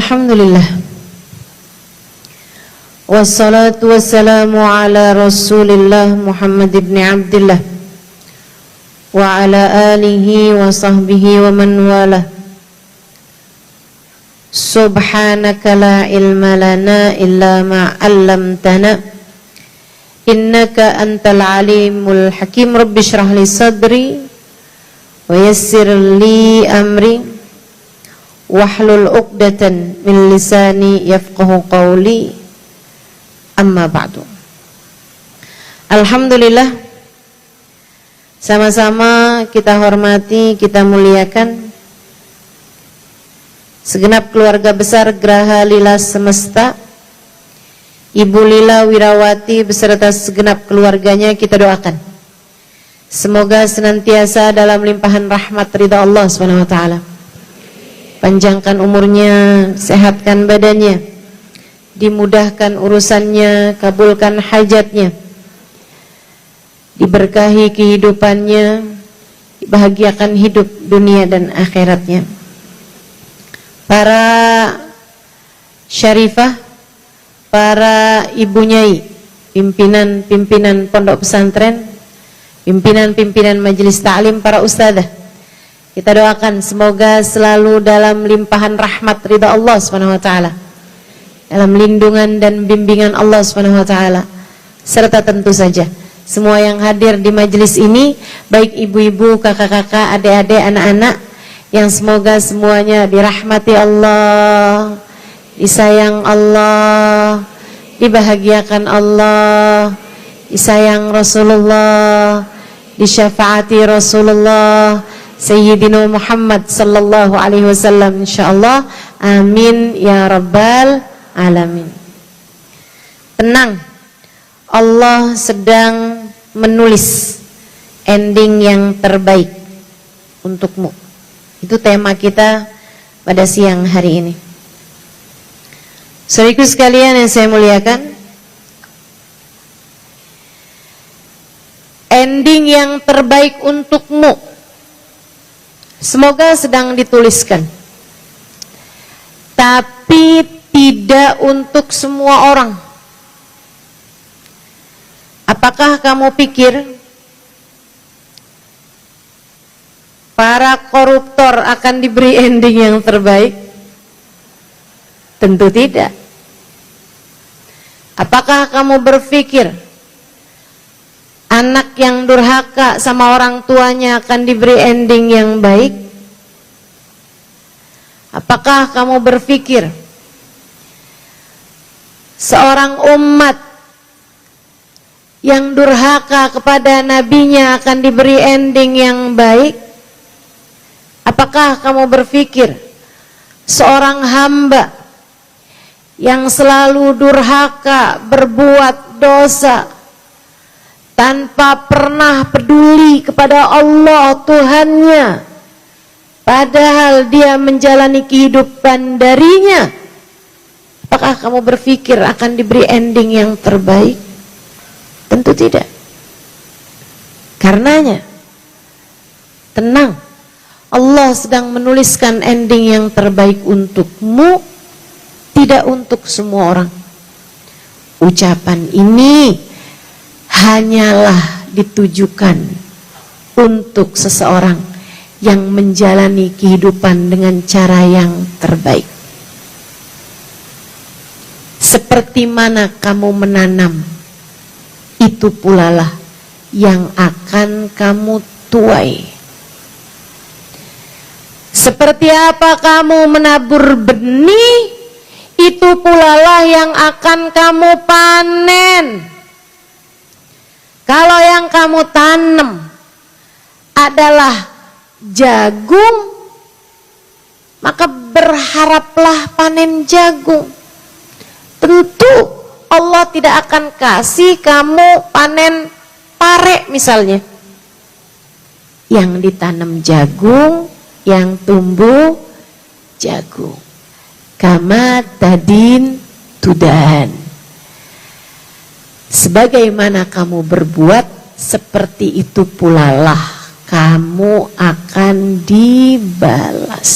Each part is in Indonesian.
Alhamdulillah. Wassalatu wassalamu ala Rasulillah Muhammad ibn Abdillah wa ala alihi wa sahbihi wa man walah. Subhanaka la ilma lana illa ma 'allamtana innaka antal alimul hakim. Rabbi shrah li sadri wa yassir li amri wahlul 'uqdatan min lisani yafqahu qawli. Amma ba'du. Alhamdulillah, sama-sama kita hormati, kita muliakan segenap keluarga besar Graha Lila Semesta, Ibu Lila Wirawati beserta segenap keluarganya. Kita doakan semoga senantiasa dalam limpahan rahmat ridha Allah SWT. Panjangkan umurnya, sehatkan badannya, dimudahkan urusannya, kabulkan hajatnya, diberkahi kehidupannya, dibahagiakan hidup dunia dan akhiratnya. Para syarifah, para ibu nyai, pimpinan-pimpinan pondok pesantren, pimpinan-pimpinan majelis ta'lim, para ustadzah, kita doakan semoga selalu dalam limpahan rahmat ridha Allah SWT, dalam lindungan dan bimbingan Allah SWT, serta tentu saja semua yang hadir di majelis ini, baik ibu-ibu, kakak-kakak, adik-adik, anak-anak, yang semoga semuanya dirahmati Allah, disayang Allah, dibahagiakan Allah, disayang Rasulullah, disyafaati Rasulullah Sayyidina Muhammad sallallahu alaihi wasallam, insyaallah. Amin ya rabbal alamin. Tenang, Allah sedang menulis ending yang terbaik untukmu. Itu tema kita pada siang hari ini. Saudaraku sekalian yang saya muliakan, ending yang terbaik untukmu semoga sedang dituliskan, tapi tidak untuk semua orang. Apakah kamu pikir para koruptor akan diberi ending yang terbaik? Tentu tidak. Apakah kamu berpikir anak yang durhaka sama orang tuanya akan diberi ending yang baik? Apakah kamu berpikir seorang umat yang durhaka kepada nabinya akan diberi ending yang baik? Apakah kamu berpikir seorang hamba yang selalu durhaka, berbuat dosa, tanpa pernah peduli kepada Allah Tuhannya, padahal dia menjalani kehidupan darinya, apakah kamu berpikir akan diberi ending yang terbaik? Tentu tidak. Karenanya, tenang, Allah sedang menuliskan ending yang terbaik untukmu, tidak untuk semua orang. Ucapan ini hanyalah ditujukan untuk seseorang yang menjalani kehidupan dengan cara yang terbaik. Seperti mana kamu menanam, itu pula lah yang akan kamu tuai. Seperti apa kamu menabur benih, itu pula lah yang akan kamu panen. Kalau yang kamu tanam adalah jagung, maka berharaplah panen jagung. Tentu Allah tidak akan kasih kamu panen pare misalnya. Yang ditanam jagung, yang tumbuh jagung. Kama tadin tudan. Sebagaimana kamu berbuat, seperti itu pula lah kamu akan dibalas.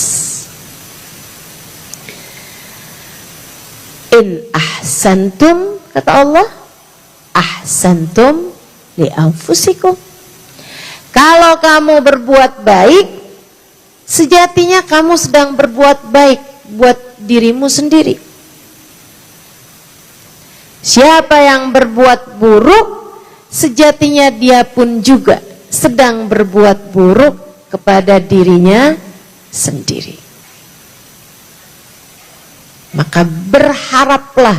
In ahsantum, kata Allah, ahsantum li anfusikum. Kalau kamu berbuat baik, sejatinya kamu sedang berbuat baik buat dirimu sendiri. Siapa yang berbuat buruk, sejatinya dia pun juga sedang berbuat buruk kepada dirinya sendiri. Maka berharaplah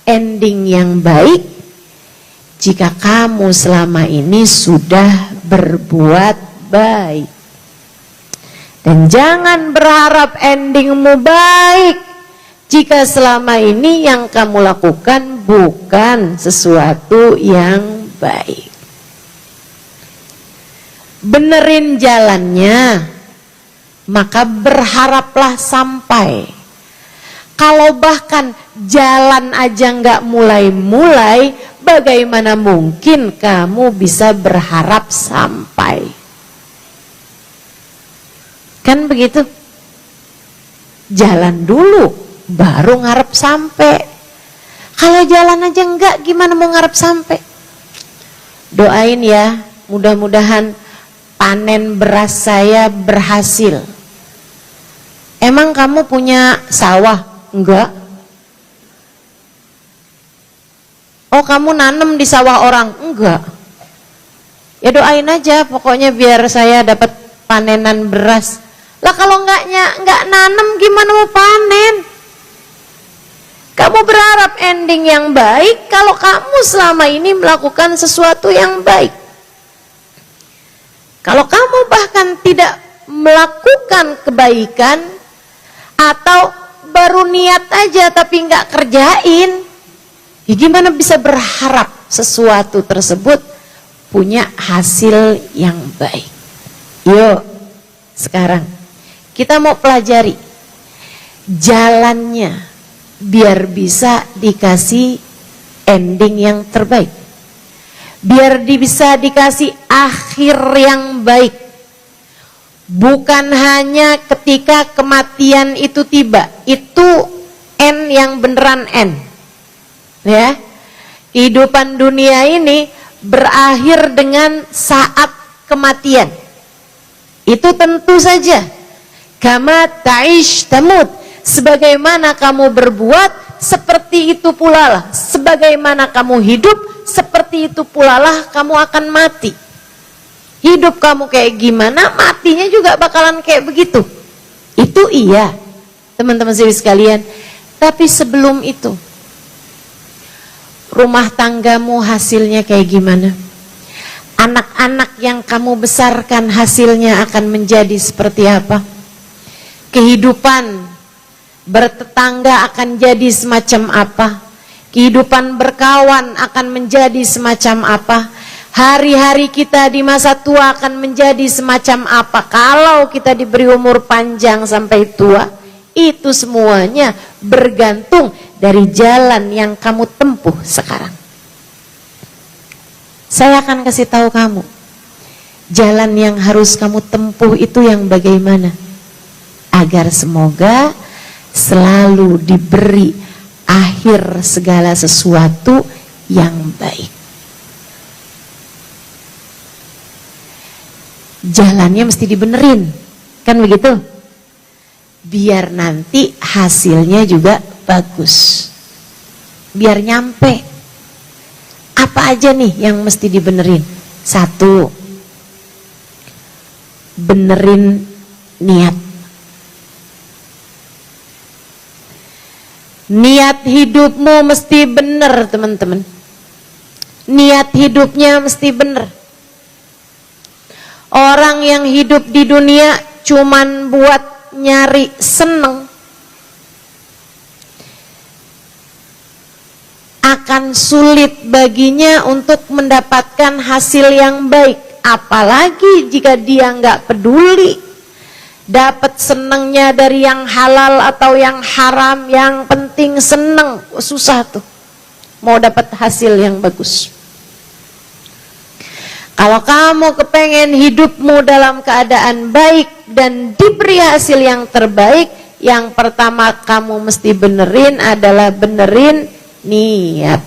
ending yang baik jika kamu selama ini sudah berbuat baik. Dan jangan berharap endingmu baik jika selama ini yang kamu lakukan bukan sesuatu yang baik. Benerin jalannya, maka berharaplah sampai. Kalau bahkan jalan aja nggak mulai-mulai, bagaimana mungkin kamu bisa berharap sampai? Kan begitu? Jalan dulu, baru ngarep sampai. Kalau jalan aja enggak, gimana mau ngarep sampai? Doain ya, mudah-mudahan panen beras saya berhasil. Emang kamu punya sawah? Enggak. Oh, kamu nanem di sawah orang? Enggak. Ya doain aja, pokoknya biar saya dapat panenan beras. Lah kalau enggak nanem, gimana mau panen? Kamu berharap ending yang baik kalau kamu selama ini melakukan sesuatu yang baik. Kalau kamu bahkan tidak melakukan kebaikan atau baru niat aja tapi nggak kerjain, ya gimana bisa berharap sesuatu tersebut punya hasil yang baik? Yuk, sekarang kita mau pelajari jalannya biar bisa dikasih ending yang terbaik, biar bisa dikasih akhir yang baik. Bukan hanya ketika kematian itu tiba, itu N yang beneran N. Ya, kehidupan dunia ini berakhir dengan saat kematian. Itu tentu saja. Kama ta'ish tamut, sebagaimana kamu berbuat, seperti itu pula lah. Sebagaimana kamu hidup, seperti itu pula lah kamu akan mati. Hidup kamu kayak gimana, matinya juga bakalan kayak begitu. Itu iya, teman-teman sekalian. Tapi sebelum itu, rumah tanggamu hasilnya kayak gimana? Anak-anak yang kamu besarkan hasilnya akan menjadi seperti apa? Kehidupan bertetangga akan jadi semacam apa? Kehidupan berkawan akan menjadi semacam apa? Hari-hari kita di masa tua akan menjadi semacam apa? Kalau kita diberi umur panjang sampai tua, itu semuanya bergantung dari jalan yang kamu tempuh sekarang. Saya akan kasih tahu kamu, jalan yang harus kamu tempuh itu yang bagaimana, agar semoga selalu diberi akhir segala sesuatu yang baik. Jalannya mesti dibenerin, kan begitu? Biar nanti hasilnya juga bagus, biar nyampe. Apa aja nih yang mesti dibenerin? Satu, benerin niat. Niat hidupmu mesti bener, teman-teman. Niat hidupnya mesti bener. Orang yang hidup di dunia cuman buat nyari seneng, akan sulit baginya untuk mendapatkan hasil yang baik. Apalagi jika dia nggak peduli dapat senengnya dari yang halal atau yang haram, yang penting seneng. Susah tuh mau dapat hasil yang bagus. Kalau kamu kepengen hidupmu dalam keadaan baik dan diberi hasil yang terbaik, Yang pertama kamu mesti benerin adalah benerin niat.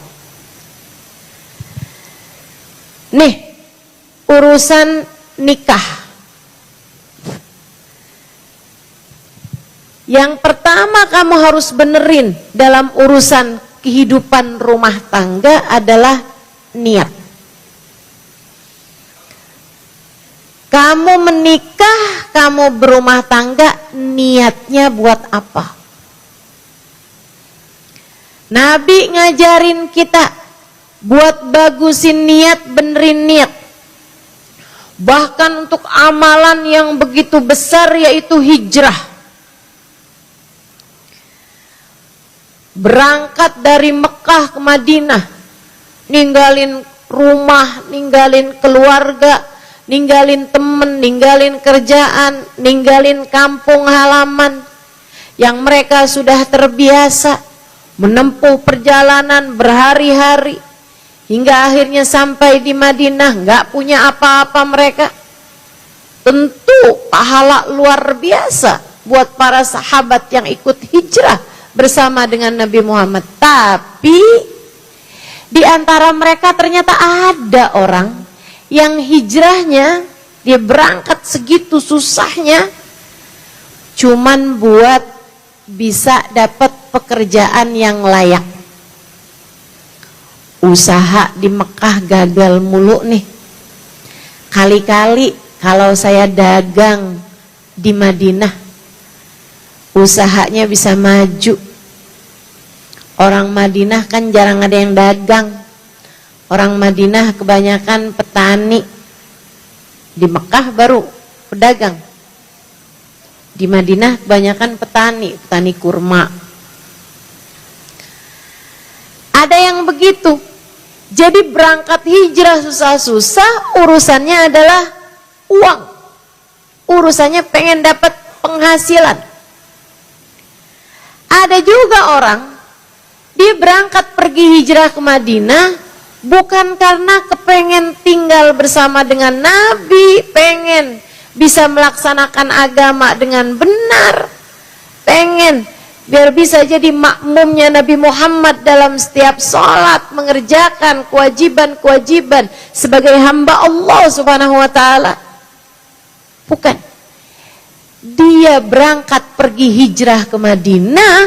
Nih, urusan nikah. Yang pertama kamu harus benerin dalam urusan kehidupan rumah tangga adalah niat. Kamu menikah, kamu berumah tangga, niatnya buat apa? Nabi ngajarin kita buat bagusin niat, benerin niat. Bahkan untuk amalan yang begitu besar yaitu hijrah. Berangkat dari Mekah ke Madinah, ninggalin rumah, ninggalin keluarga, ninggalin temen, ninggalin kerjaan, ninggalin kampung halaman yang mereka sudah terbiasa menempuh perjalanan berhari-hari hingga akhirnya sampai di Madinah, nggak punya apa-apa mereka. Tentu pahala luar biasa buat para sahabat yang ikut hijrah bersama dengan Nabi Muhammad. Tapi di antara mereka ternyata ada orang yang hijrahnya, dia berangkat segitu susahnya cuman buat bisa dapat pekerjaan yang layak. Usaha di Mekah gagal mulu nih. Kali-kali kalau saya dagang di Madinah, usahanya bisa maju. Orang Madinah kan jarang ada yang dagang. Orang Madinah kebanyakan petani. Di Mekah baru pedagang. Di Madinah kebanyakan petani, petani kurma. Ada yang begitu. Jadi berangkat hijrah susah-susah, urusannya adalah uang. Urusannya pengen dapat penghasilan. Ada juga orang, dia berangkat pergi hijrah ke Madinah bukan karena kepengen tinggal bersama dengan Nabi, pengen bisa melaksanakan agama dengan benar, pengen biar bisa jadi makmumnya Nabi Muhammad dalam setiap sholat, mengerjakan kewajiban-kewajiban sebagai hamba Allah Subhanahu wa ta'ala. Bukan. Dia berangkat pergi hijrah ke Madinah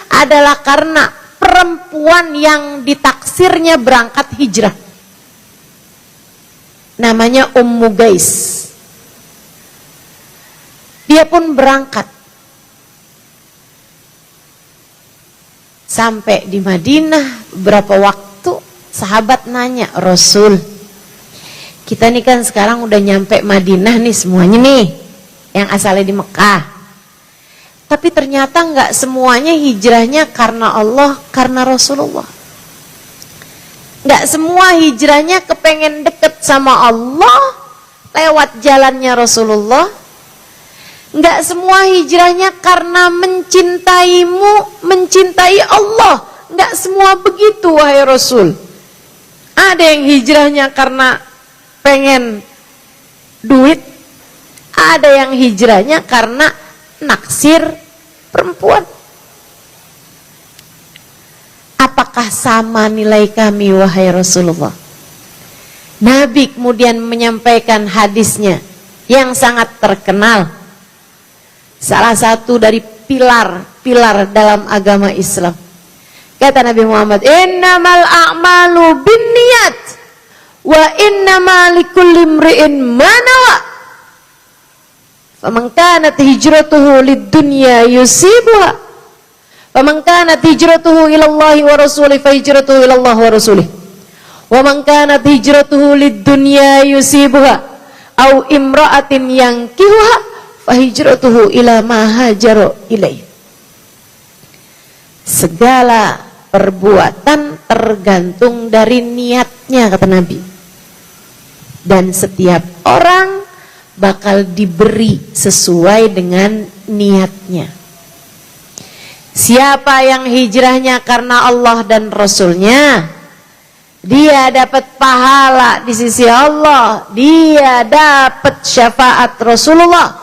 adalah karena perempuan yang ditaksirnya berangkat hijrah. Namanya Ummu Gais. Dia pun berangkat. Sampai di Madinah beberapa waktu, sahabat nanya, Rasul, kita nih kan sekarang udah nyampe Madinah nih semuanya nih, yang asalnya di Mekah. Tapi ternyata nggak semuanya hijrahnya karena Allah, karena Rasulullah. Nggak semua hijrahnya kepengen deket sama Allah lewat jalannya Rasulullah. Nggak semua hijrahnya karena mencintaimu, mencintai Allah. Nggak semua begitu, wahai Rasul. Ada yang hijrahnya karena pengen duit, ada yang hijrahnya karena naksir perempuan. Apakah sama nilai kami, wahai Rasulullah? Nabi kemudian menyampaikan hadisnya yang sangat terkenal, salah satu dari pilar-pilar dalam agama Islam. Kata Nabi Muhammad, innamal a'malu binniyat wa innamal likulli imri'in ma nawa. Faman kanat hijratuhu lid-dunya yusibuha, faman kanat hijratuhu ila Allah wa rasulih fa hijratuhu ila Allah wa rasulih, wa man kanat hijratuhu lid-dunya yusibuha au imra'atin yankihuha fa hijratuhu ila ma hajara ilaih. Segala perbuatan tergantung dari niatnya, kata Nabi. Dan setiap orang bakal diberi sesuai dengan niatnya. Siapa yang hijrahnya karena Allah dan Rasulnya, dia dapat pahala di sisi Allah, dia dapat syafaat Rasulullah.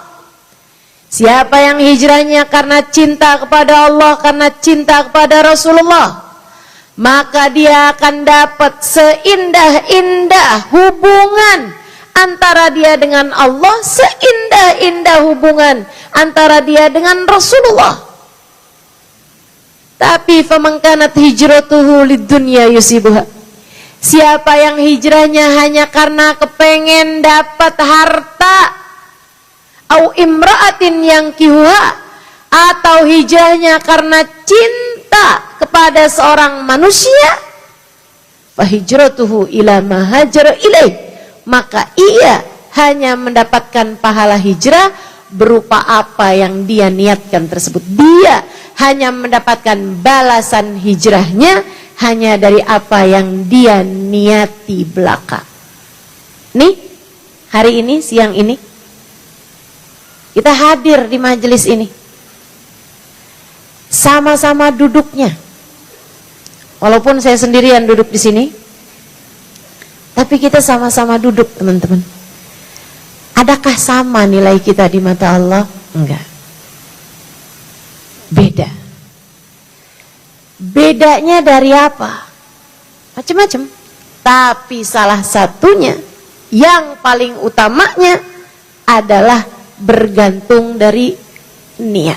Siapa yang hijrahnya karena cinta kepada Allah, karena cinta kepada Rasulullah, maka dia akan dapat seindah-indah hubungan antara dia dengan Allah, seindah-indah hubungan antara dia dengan Rasulullah. Tapi faman kanat hijratuhu lidunya yusibuha, siapa yang hijrahnya hanya karena kepengen dapat harta, au imra'atin yang kihuha, atau hijrahnya karena cinta kepada seorang manusia, fahijratuhu ila ma hajara ilaih, maka ia hanya mendapatkan pahala hijrah berupa apa yang dia niatkan tersebut. Dia hanya mendapatkan balasan hijrahnya hanya dari apa yang dia niati belaka. Nih, hari ini, siang ini kita hadir di majelis ini, sama-sama duduknya. Walaupun saya sendirian duduk di sini, tapi kita sama-sama duduk, teman-teman. Adakah sama nilai kita di mata Allah? Enggak. Beda. Bedanya dari apa? Macam-macam. Tapi salah satunya, yang paling utamanya adalah bergantung dari niat.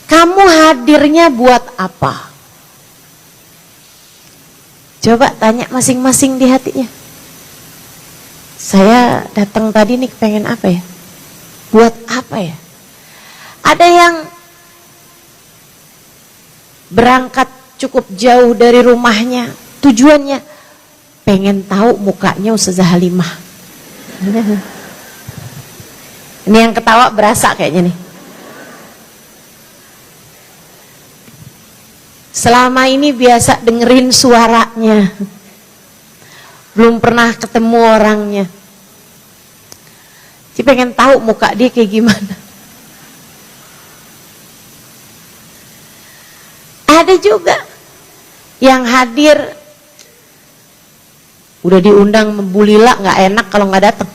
Kamu hadirnya buat apa? Coba tanya masing-masing di hatinya. Saya datang tadi nih pengen apa ya? Buat apa ya? Ada yang berangkat cukup jauh dari rumahnya, tujuannya pengen tahu mukanya Ustazah Halimah. Ini yang ketawa berasa kayaknya nih. Selama ini biasa dengerin suaranya, belum pernah ketemu orangnya. Jadi pengen tahu muka dia kayak gimana. Ada juga yang hadir udah diundang membulila, nggak enak kalau nggak datang.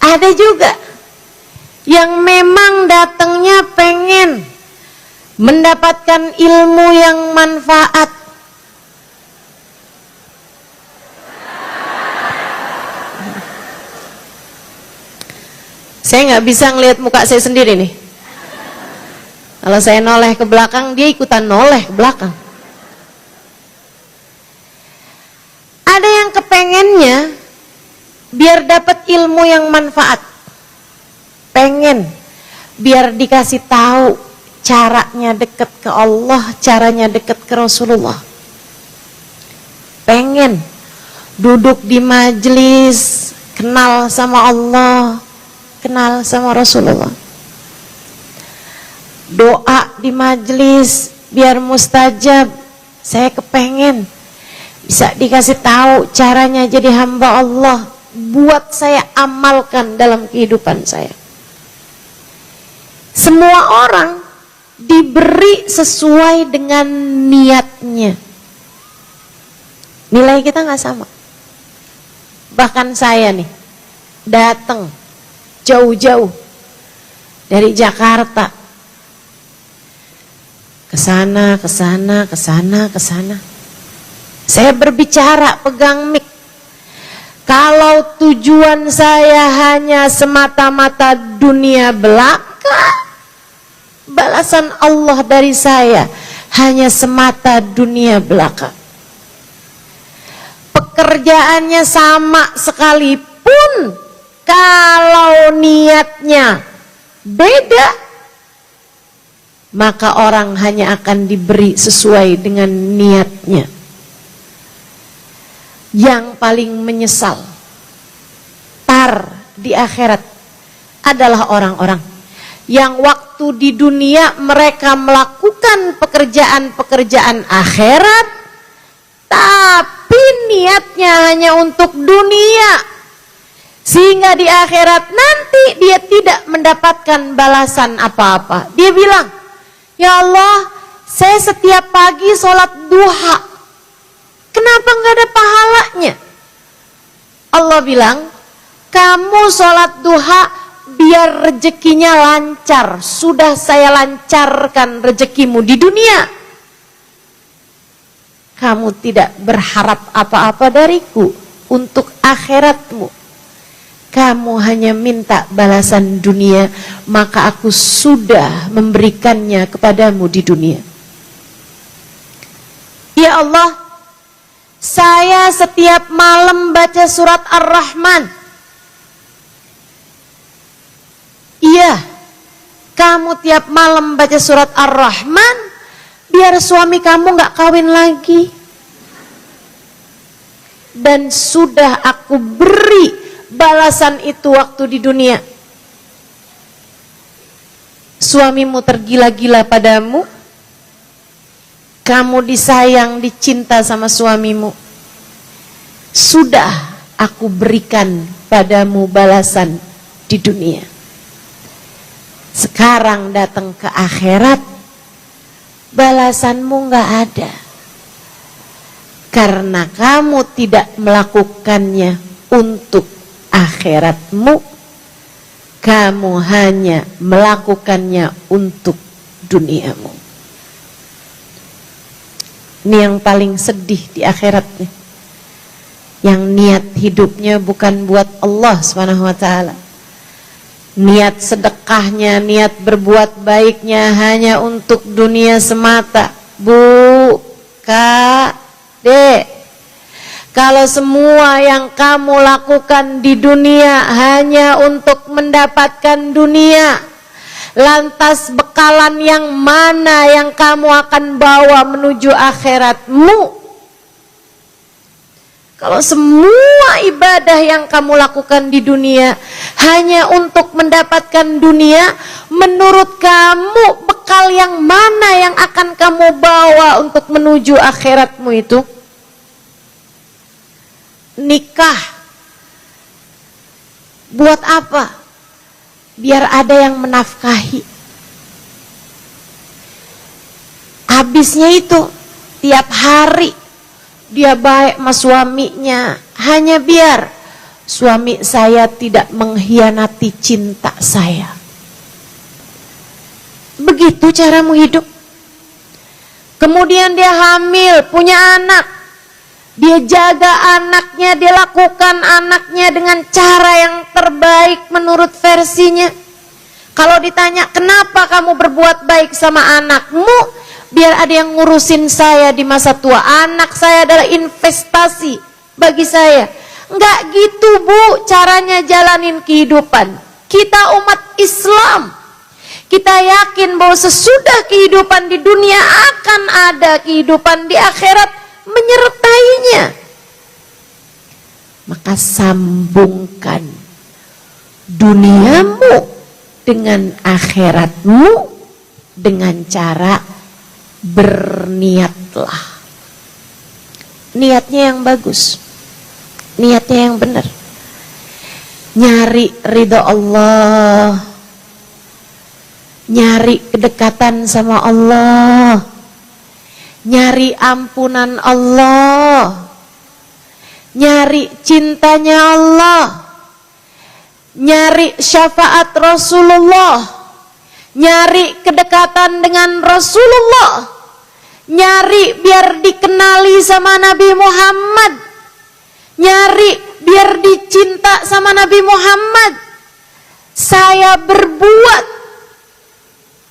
Ada juga yang memang datangnya pengen mendapatkan ilmu yang manfaat. Saya nggak bisa ngelihat muka saya sendiri nih. Kalau saya noleh ke belakang, dia ikutan noleh ke belakang. Ada yang kepengennya biar dapat ilmu yang manfaat. Pengen biar dikasih tahu caranya dekat ke Allah, caranya dekat ke Rasulullah. Pengen duduk di majelis, kenal sama Allah, kenal sama Rasulullah. Doa di majelis biar mustajab. Saya kepengen bisa dikasih tahu caranya jadi hamba Allah, buat saya amalkan dalam kehidupan saya. Semua orang diberi sesuai dengan niatnya. Nilai kita nggak sama. Bahkan saya nih datang jauh-jauh dari Jakarta ke sana, ke sana, ke sana, ke sana. Saya berbicara pegang mic. Kalau tujuan saya hanya semata-mata dunia belaka, balasan Allah dari saya hanya semata dunia belaka. Pekerjaannya sama sekalipun, kalau niatnya beda, maka orang hanya akan diberi sesuai dengan niatnya. Yang paling menyesal di akhirat adalah orang-orang yang waktu di dunia mereka melakukan pekerjaan-pekerjaan akhirat, tapi niatnya hanya untuk dunia, sehingga di akhirat nanti dia tidak mendapatkan balasan apa-apa. Dia bilang, ya Allah, saya setiap pagi sholat duha, kenapa nggak ada pahalanya? Allah bilang, kamu sholat duha biar rezekinya lancar. Sudah saya lancarkan rezekimu di dunia. Kamu tidak berharap apa-apa dariku untuk akhiratmu. Kamu hanya minta balasan dunia, maka aku sudah memberikannya kepadamu di dunia. Ya Allah, saya setiap malam baca surat Ar-Rahman. Iya, kamu tiap malam baca surat Ar-Rahman, biar suami kamu gak kawin lagi. Dan sudah aku beri balasan itu waktu di dunia. Suamimu tergila-gila padamu, kamu disayang, dicinta sama suamimu. Sudah aku berikan padamu balasan di dunia. Sekarang datang ke akhirat, balasanmu gak ada. Karena kamu tidak melakukannya untuk akhiratmu, kamu hanya melakukannya untuk duniamu. Ini yang paling sedih di akhirat nih. Yang niat hidupnya bukan buat Allah SWT. Niat sedekahnya, niat berbuat baiknya hanya untuk dunia semata. Bu, Kak, Dek, kalau semua yang kamu lakukan di dunia hanya untuk mendapatkan dunia, lantas bekalan yang mana yang kamu akan bawa menuju akhiratmu? Kalau semua ibadah yang kamu lakukan di dunia hanya untuk mendapatkan dunia, menurut kamu bekal yang mana yang akan kamu bawa untuk menuju akhiratmu itu? Nikah. Buat apa? Biar ada yang menafkahi. Habisnya itu tiap hari dia baik sama suaminya hanya biar suami saya tidak mengkhianati cinta saya. Begitu caramu hidup. Kemudian dia hamil, punya anak. Dia jaga anaknya, dia lakukan anaknya dengan cara yang terbaik menurut versinya. Kalau ditanya, kenapa kamu berbuat baik sama anakmu? Biar ada yang ngurusin saya di masa tua. Anak saya adalah investasi bagi saya. Enggak gitu, Bu, caranya jalanin kehidupan. Kita umat Islam, kita yakin bahwa sesudah kehidupan di dunia akan ada kehidupan di akhirat menyertainya. Maka sambungkan duniamu dengan akhiratmu dengan cara berniatlah. Niatnya yang bagus, niatnya yang benar. Nyari ridho Allah, nyari kedekatan sama Allah, nyari ampunan Allah, nyari cintanya Allah, nyari syafaat Rasulullah, nyari kedekatan dengan Rasulullah, nyari biar dikenali sama Nabi Muhammad, nyari biar dicinta sama Nabi Muhammad. Saya berbuat,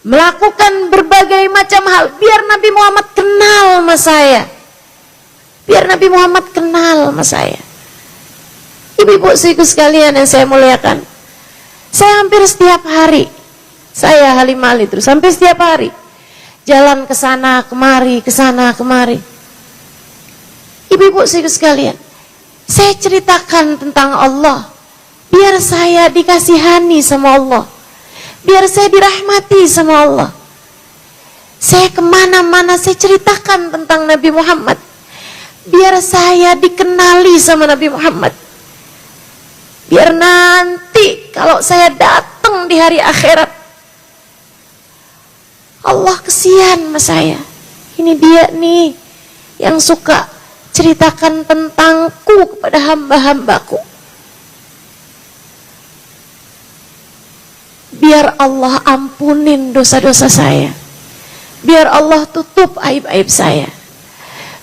melakukan berbagai macam hal biar Nabi Muhammad kenal sama saya, biar Nabi Muhammad kenal sama saya. Ibu-ibu saudaraku sekalian yang saya muliakan, saya hampir setiap hari, saya Halimah Ali terus sampai setiap hari jalan ke sana kemari, ke sana kemari. Ibu-ibu saudaraku sekalian, saya ceritakan tentang Allah biar saya dikasihani sama Allah, biar saya dirahmati sama Allah. Saya kemana-mana saya ceritakan tentang Nabi Muhammad, biar saya dikenali sama Nabi Muhammad. Biar nanti kalau saya datang di hari akhirat, Allah kesian sama saya. Ini dia nih yang suka ceritakan tentangku kepada hamba-hambaku. biar Allah ampunin dosa-dosa saya. Biar Allah tutup aib-aib saya.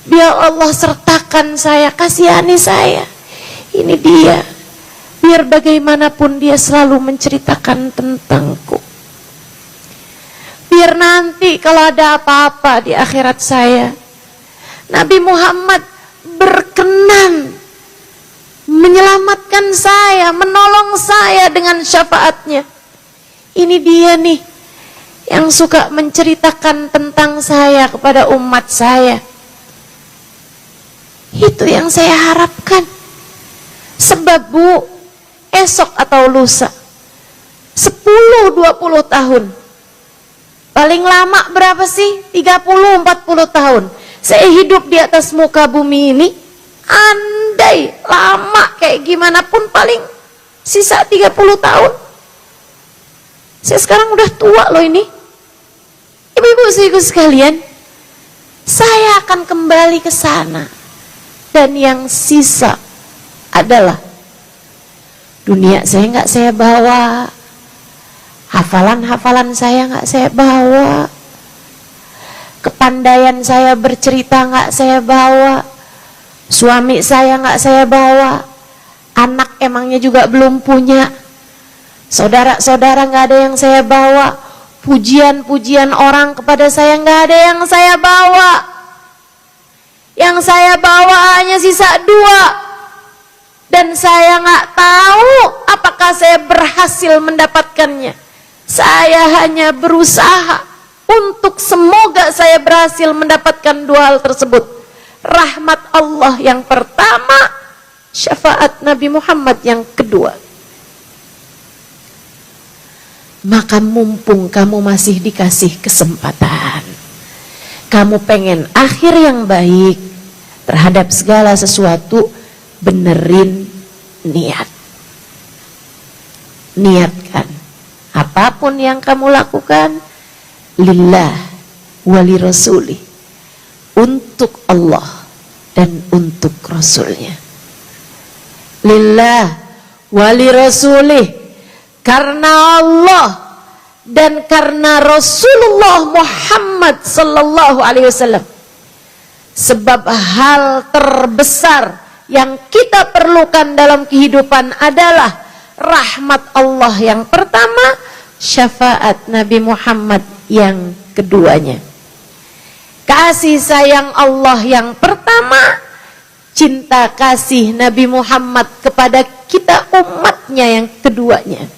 Biar Allah sertakan saya, kasihani saya. Ini dia. Biar bagaimanapun dia selalu menceritakan tentangku. Biar nanti kalau ada apa-apa di akhirat saya, Nabi Muhammad berkenan menyelamatkan saya, menolong saya dengan syafaatnya. Ini dia nih yang suka menceritakan tentang saya kepada umat saya. Itu yang saya harapkan. Sebab Bu, esok atau lusa 10-20 tahun, paling lama berapa sih? 30-40 tahun saya hidup di atas muka bumi ini. Andai lama kayak gimana pun paling sisa 30 tahun. Saya sekarang udah tua loh ini. Ibu-ibu sekalian, saya akan kembali ke sana. Dan yang sisa adalah dunia saya nggak saya bawa, hafalan-hafalan saya nggak saya bawa, kepandaian saya bercerita nggak saya bawa, suami saya nggak saya bawa, anak emangnya juga belum punya, saudara-saudara nggak ada yang saya bawa, pujian-pujian orang kepada saya nggak ada yang saya bawa. Yang saya bawa hanya sisa 2. Dan saya nggak tahu apakah saya berhasil mendapatkannya. Saya hanya berusaha untuk semoga saya berhasil mendapatkan 2 hal tersebut. Rahmat Allah yang pertama, syafaat Nabi Muhammad yang kedua. Maka mumpung kamu masih dikasih kesempatan, kamu pengen akhir yang baik terhadap segala sesuatu, benerin niat. Niatkan apapun yang kamu lakukan lillah wali rasuli, untuk Allah dan untuk Rasulnya. Lillah wali rasulih, karena Allah dan karena Rasulullah Muhammad sallallahu alaihi wasallam. Sebab hal terbesar yang kita perlukan dalam kehidupan adalah rahmat Allah yang pertama, syafaat Nabi Muhammad yang keduanya. Kasih sayang Allah yang pertama, cinta kasih Nabi Muhammad kepada kita umatnya yang keduanya.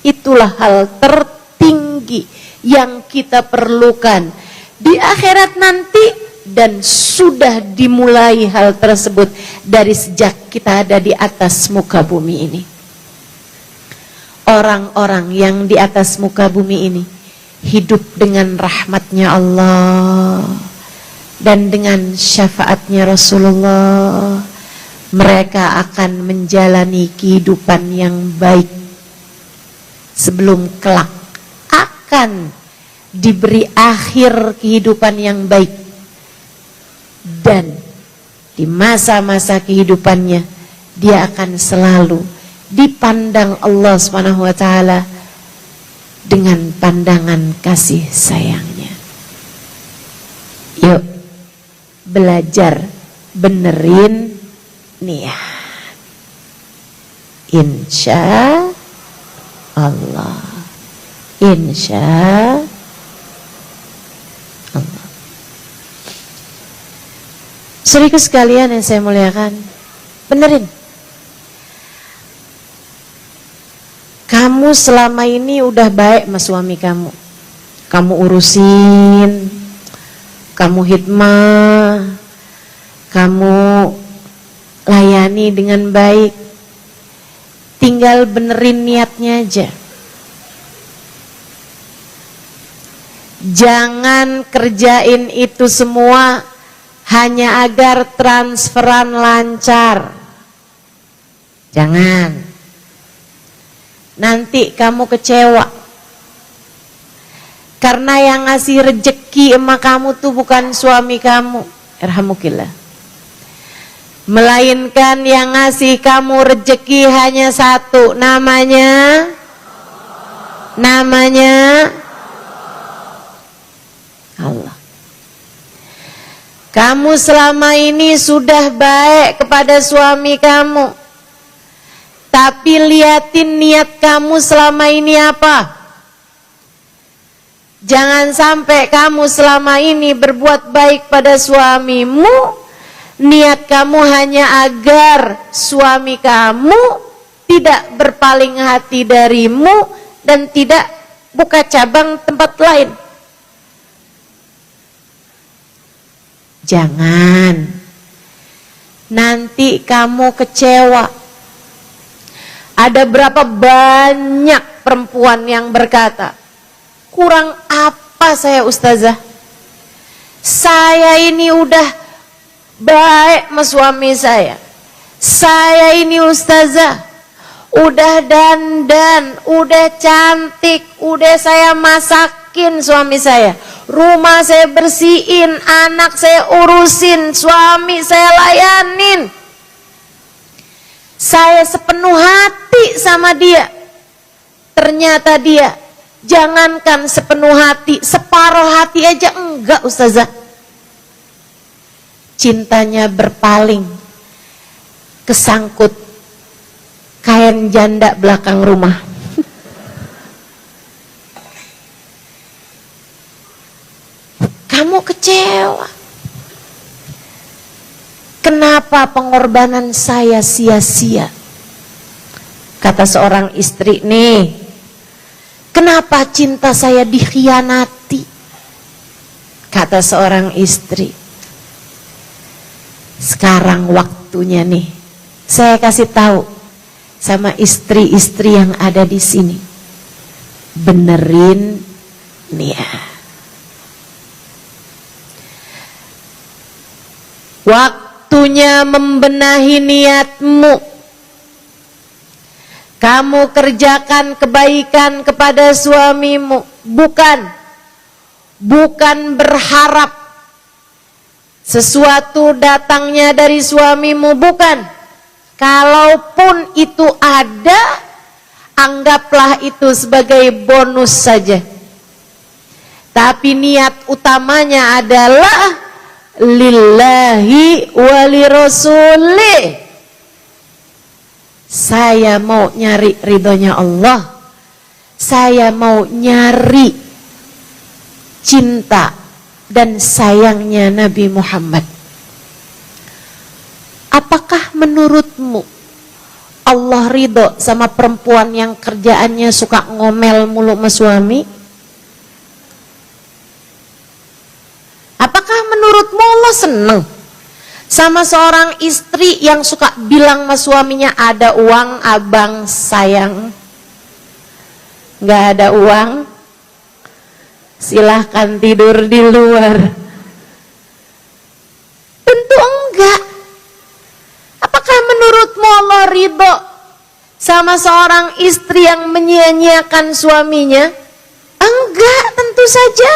Itulah hal tertinggi yang kita perlukan di akhirat nanti. Dan sudah dimulai hal tersebut dari sejak kita ada di atas muka bumi ini. Orang-orang yang di atas muka bumi ini hidup dengan rahmatnya Allah dan dengan syafaatnya Rasulullah. Mereka akan menjalani kehidupan yang baik sebelum kelak akan diberi akhir kehidupan yang baik. Dan di masa-masa kehidupannya dia akan selalu dipandang Allah Subhanahu wa taala dengan pandangan kasih sayangnya. Yuk belajar benerin niat. Insya Allah. Insya Allah. Saudaraku sekalian yang saya muliakan, benerin. Kamu selama ini udah baik sama suami kamu. Kamu urusin, kamu khidmah, kamu layani dengan baik. Tinggal benerin niatnya aja. Jangan kerjain itu semua hanya agar transferan lancar. Jangan. Nanti kamu kecewa. Karena yang ngasih rejeki emak kamu tuh bukan suami kamu. Irhamukillah. Melainkan yang ngasih kamu rejeki hanya satu, namanya Namanya Allah. Kamu selama ini sudah baik kepada suami kamu, tapi liatin niat kamu selama ini apa? Jangan sampai kamu selama ini berbuat baik pada suamimu, niat kamu hanya agar suami kamu tidak berpaling hati darimu dan tidak buka cabang tempat lain. Jangan. Nanti kamu kecewa. Ada berapa banyak perempuan yang berkata, kurang apa saya ustazah? Saya ini udah baik sama suami saya. Saya ini ustazah, udah dandan, udah cantik, udah saya masakin suami saya. Rumah saya bersihin, anak saya urusin, suami saya layanin. Saya sepenuh hati sama dia. Ternyata dia, jangankan sepenuh hati, separuh hati aja enggak ustazah. Cintanya berpaling, kesangkut kain janda belakang rumah. Kamu kecewa. Kenapa pengorbanan saya sia-sia? Kata seorang istri nih, kenapa cinta saya dikhianati? Kata seorang istri, sekarang waktunya nih, saya kasih tahu sama istri-istri yang ada di sini, benerin niat. Waktunya membenahi niatmu. Kamu kerjakan kebaikan kepada suamimu, bukan berharap sesuatu datangnya dari suamimu, bukan. Kalaupun itu ada, anggaplah itu sebagai bonus saja. Tapi niat utamanya adalah lillahi wali rasulih. Saya mau nyari ridhonya Allah. Saya mau nyari cinta dan sayangnya Nabi Muhammad. Apakah menurutmu Allah ridho sama perempuan yang kerjaannya suka ngomel mulu sama suami? Apakah menurutmu Allah seneng sama seorang istri yang suka bilang sama suaminya, ada uang abang sayang, nggak ada uang silahkan tidur di luar? Tentu enggak. Apakah menurutmu Allah ridho sama seorang istri yang menyia-nyiakan suaminya? Enggak, tentu saja.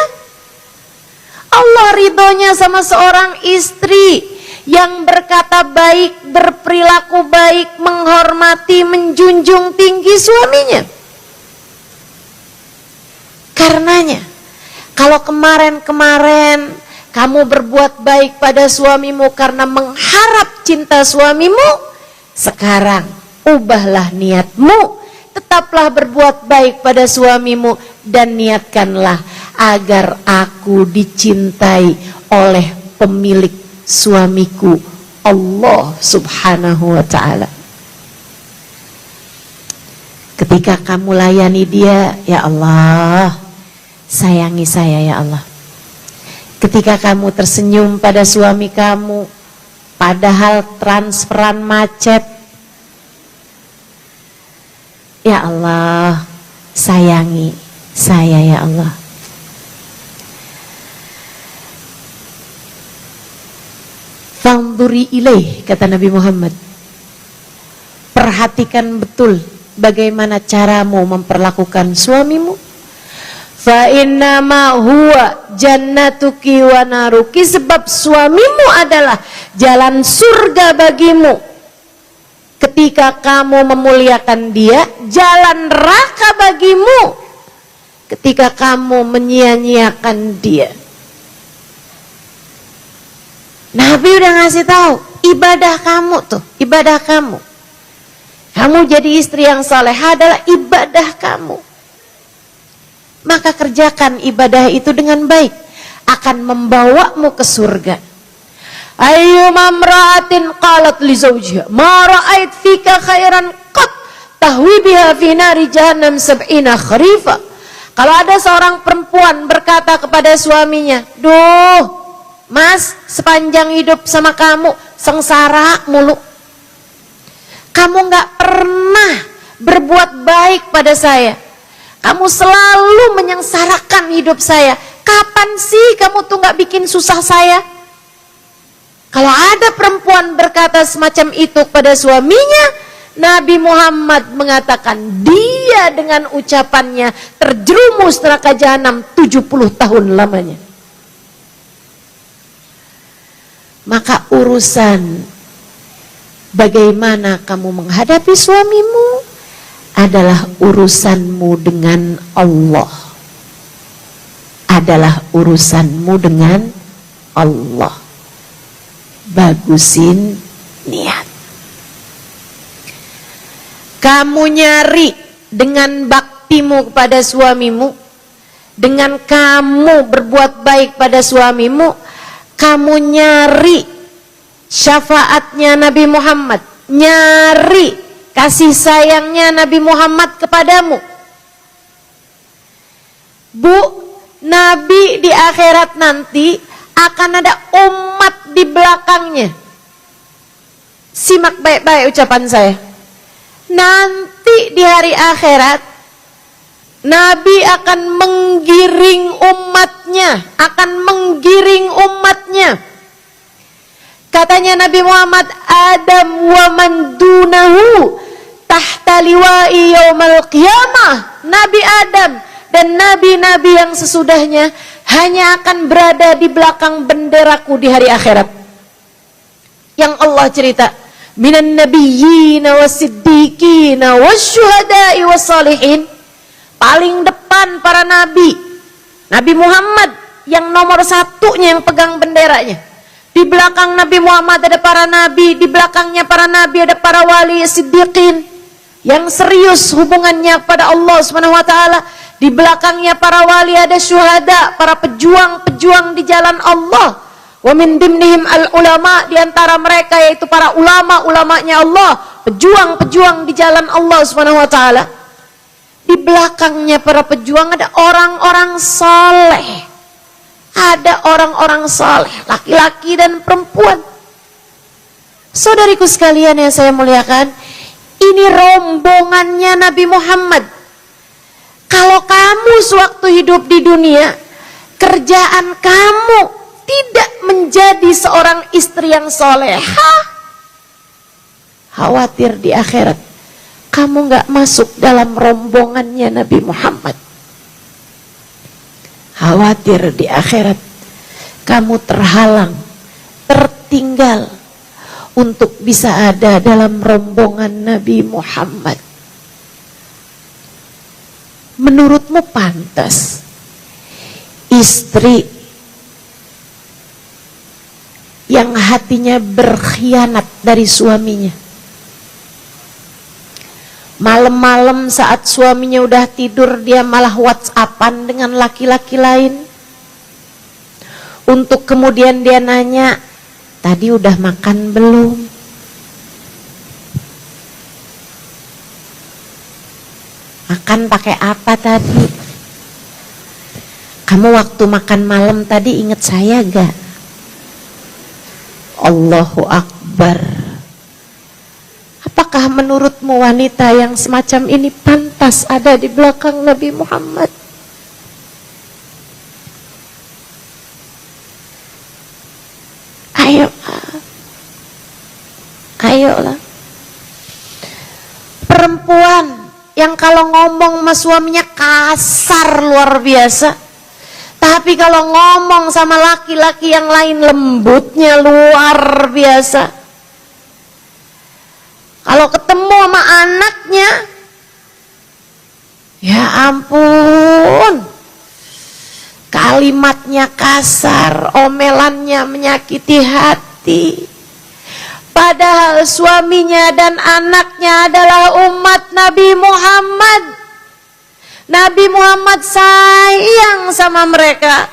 Allah ridhonya sama seorang istri yang berkata baik, berperilaku baik, menghormati, menjunjung tinggi suaminya. Karenanya, kalau kemarin-kemarin kamu berbuat baik pada suamimu karena mengharap cinta suamimu, sekarang ubahlah niatmu, tetaplah berbuat baik pada suamimu dan niatkanlah agar aku dicintai oleh pemilik suamiku, Allah subhanahu wa ta'ala. Ketika kamu layani dia, ya Allah, sayangi saya ya Allah. Ketika kamu tersenyum pada suami kamu, padahal transferan macet, ya Allah, sayangi saya ya Allah. Fanduri ilaih, kata Nabi Muhammad, perhatikan betul bagaimana caramu memperlakukan suamimu. Fa innama huwa jannatuki wa naruki, sebab suamimu adalah jalan surga bagimu. Ketika kamu memuliakan dia, jalan neraka bagimu. ketika kamu menyia-nyiakan dia. Nabi udah ngasih tahu, ibadah kamu tuh, ibadah kamu. Kamu jadi istri yang salehah adalah ibadah kamu. Maka kerjakan ibadah itu dengan baik, akan membawamu ke surga. Ayyuma imra'atin qalat li zawjiha ma ra'ait fika khairan qat tahwi biha fi nari jahannam sab'ina kharifa. Kalau ada seorang perempuan berkata kepada suaminya, "Duh, Mas, sepanjang hidup sama kamu sengsara mulu. Kamu gak pernah berbuat baik pada saya. Kamu selalu menyengsarakan hidup saya. Kapan sih kamu tuh gak bikin susah saya?" Kalau ada perempuan berkata semacam itu pada suaminya, Nabi Muhammad mengatakan dia dengan ucapannya terjerumus neraka jahanam 70 tahun lamanya. Maka urusan bagaimana kamu menghadapi suamimu adalah urusanmu dengan Allah. Adalah urusanmu dengan Allah. Bagusin niat. Kamu nyari dengan baktimu kepada suamimu, dengan kamu berbuat baik pada suamimu, kamu nyari syafaatnya Nabi Muhammad, nyari kasih sayangnya Nabi Muhammad kepadamu. Bu, Nabi di akhirat nanti akan ada umat di belakangnya. Simak baik-baik ucapan saya. Nanti di hari akhirat Nabi akan menggiring umatnya, Katanya Nabi Muhammad, Adam wa man dunahu tahta liwa'i yaumal qiyamah. Nabi Adam dan nabi-nabi yang sesudahnya hanya akan berada di belakang benderaku di hari akhirat. Yang Allah cerita, minan nabiyyina wasiddiqina wasyuhada'i wassalihin. Paling depan para nabi, Nabi Muhammad yang nomor satunya yang pegang benderanya. Di belakang Nabi Muhammad ada para nabi, di belakangnya para nabi ada para wali siddiqin yang serius hubungannya pada Allah Subhanahu wa taala. Di belakangnya para wali ada syuhada, para pejuang-pejuang di jalan Allah. Wa min dimnihim al-ulama, di antara mereka yaitu para ulama-ulamanya Allah, pejuang-pejuang di jalan Allah Subhanahu wa taala. Di belakangnya para pejuang ada orang-orang saleh. Ada orang-orang saleh, laki-laki dan perempuan. Saudariku sekalian yang saya muliakan, ini rombongannya Nabi Muhammad. Kalau kamu sewaktu hidup di dunia, kerjaan kamu tidak menjadi seorang istri yang solehah, khawatir di akhirat kamu gak masuk dalam rombongannya Nabi Muhammad. Khawatir di akhirat kamu terhalang, tertinggal untuk bisa ada dalam rombongan Nabi Muhammad. Menurutmu pantas istri yang hatinya berkhianat dari suaminya, malam-malam saat suaminya udah tidur dia malah WhatsAppan dengan laki-laki lain, untuk kemudian dia nanya, tadi udah makan belum? Makan pakai apa tadi? Kamu waktu makan malam tadi ingat saya gak? Allahu Akbar. Apakah menurutmu wanita yang semacam ini pantas ada di belakang Nabi Muhammad? Ayolah. Perempuan yang kalau ngomong sama suaminya kasar luar biasa, tapi kalau ngomong sama laki-laki yang lain lembutnya luar biasa. Kalau ketemu sama anaknya, ya ampun, kalimatnya kasar, omelannya menyakiti hati. Padahal suaminya dan anaknya adalah umat Nabi Muhammad. Nabi Muhammad sayang sama mereka.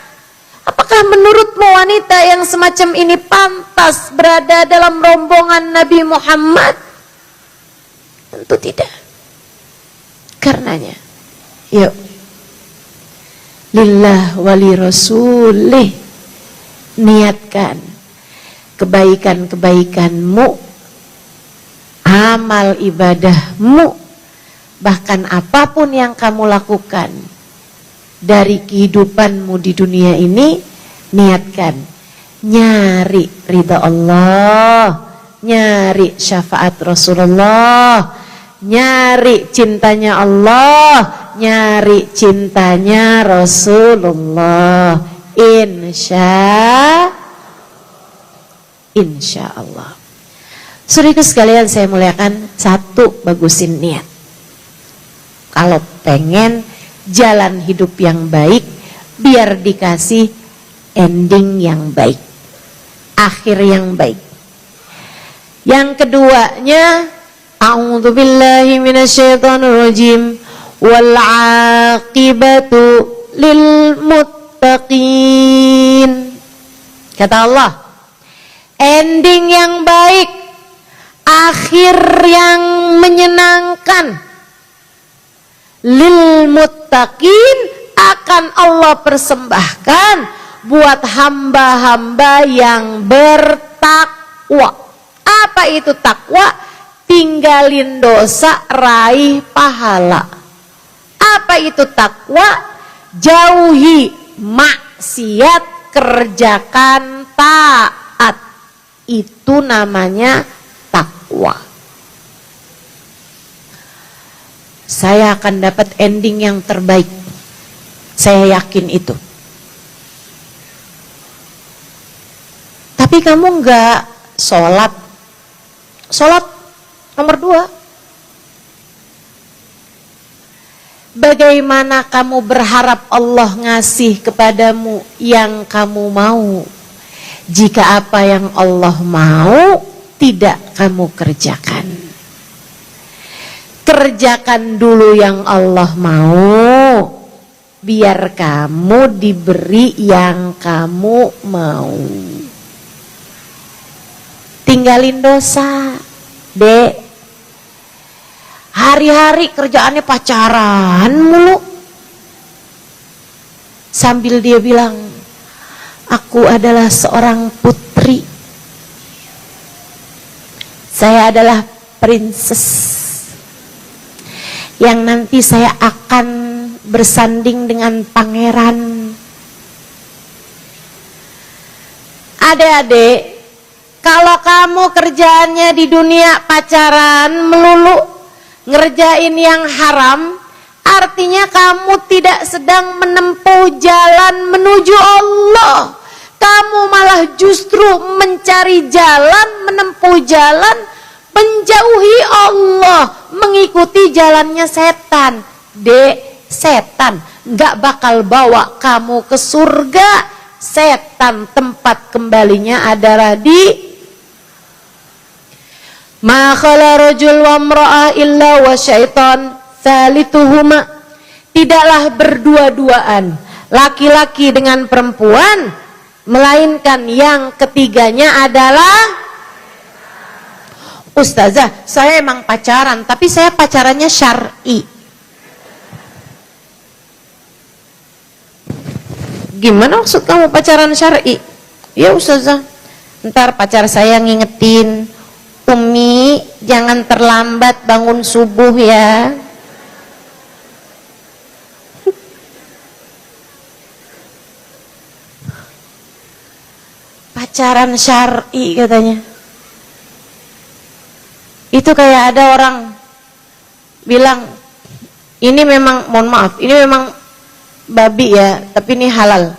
Apakah menurutmu wanita yang semacam ini pantas berada dalam rombongan Nabi Muhammad? Tentu tidak. Karenanya, yuk, lillah wali rasulih, niatkan kebaikan-kebaikanmu, amal ibadahmu, bahkan apapun yang kamu lakukan dari kehidupanmu di dunia ini, niatkan nyari ridha Allah, nyari syafaat Rasulullah, nyari cintanya Allah, nyari cintanya Rasulullah. Insya Allah. Saudaraku sekalian saya muliakan, satu, bagusin niat. Kalau pengen jalan hidup yang baik, biar dikasih ending yang baik, akhir yang baik. Yang keduanya, a'udzubillahi minasyaitonirrajim, wal 'aqibatu lil muttaqin. Kata Allah, ending yang baik, akhir yang menyenangkan, lil muttaqin, akan Allah persembahkan buat hamba-hamba yang bertakwa. Apa itu takwa? Tinggalin dosa, raih pahala. Apa itu takwa? Jauhi maksiat, kerjakan taat. Itu namanya takwa. Saya akan dapat ending yang terbaik. Saya yakin itu. Tapi kamu enggak sholat. Sholat nomor 2. Bagaimana kamu berharap Allah ngasih kepadamu yang kamu mau, jika apa yang Allah mau tidak kamu kerjakan? Kerjakan dulu yang Allah mau, biar kamu diberi yang kamu mau. Tinggalin dosa, Dek. Hari-hari kerjaannya pacaran mulu. Sambil dia bilang, aku adalah seorang putri, saya adalah princess, yang nanti saya akan bersanding dengan pangeran. Adik-adik, kalau kamu kerjaannya di dunia pacaran melulu, ngerjain yang haram, artinya kamu tidak sedang menempuh jalan menuju Allah. Kamu malah justru mencari jalan, menempuh jalan menjauhi Allah, mengikuti jalannya setan. Dek, setan gak bakal bawa kamu ke surga. Setan tempat kembalinya adalah di ma khala rajul wa imra'ah illa wa syaitan tsalituhuma. Tidaklah berdua-duaan laki-laki dengan perempuan, melainkan yang ketiganya adalah Ustazah, saya emang pacaran, tapi saya pacarannya syar'i. Gimana maksud kamu pacaran syar'i? Ya Ustazah, ntar pacar saya ngingetin, Umi, jangan terlambat bangun subuh ya. Pacaran syar'i katanya. Itu kayak ada orang bilang, ini memang, mohon maaf, ini memang babi ya, tapi ini halal.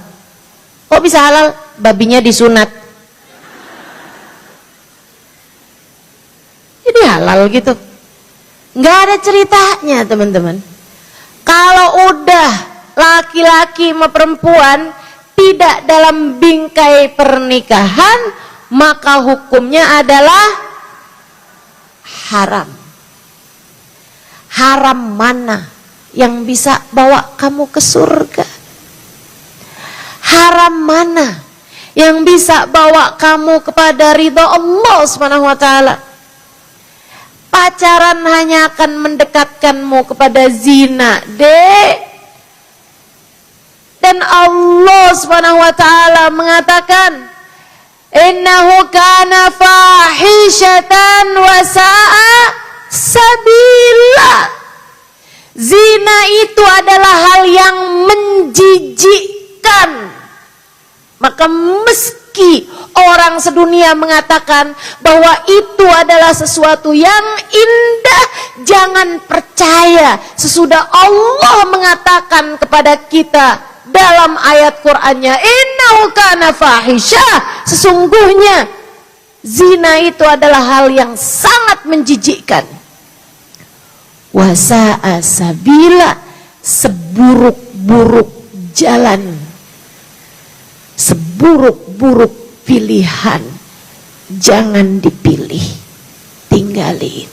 Kok bisa halal? Babinya disunat. Jadi halal gitu. Nggak ada ceritanya teman-teman. Kalau udah laki-laki sama perempuan tidak dalam bingkai pernikahan, maka hukumnya adalah haram. Haram mana yang bisa bawa kamu ke surga? Haram mana yang bisa bawa kamu kepada ridha Allah Subhanahu wa taala? Pacaran hanya akan mendekatkanmu kepada zina, Dek. Dan Allah Subhanahu wa taala mengatakan, innahu kana fahishatan wa sa'a sabila. Zina itu adalah hal yang menjijikkan. Maka meski orang sedunia mengatakan bahwa itu adalah sesuatu yang indah, jangan percaya sesudah Allah mengatakan kepada kita dalam ayat Qur'annya, innahu kana fahisyah, sesungguhnya zina itu adalah hal yang sangat menjijikkan. Wa sa'a sabila, seburuk-buruk jalan, seburuk-buruk pilihan, jangan dipilih, tinggalin.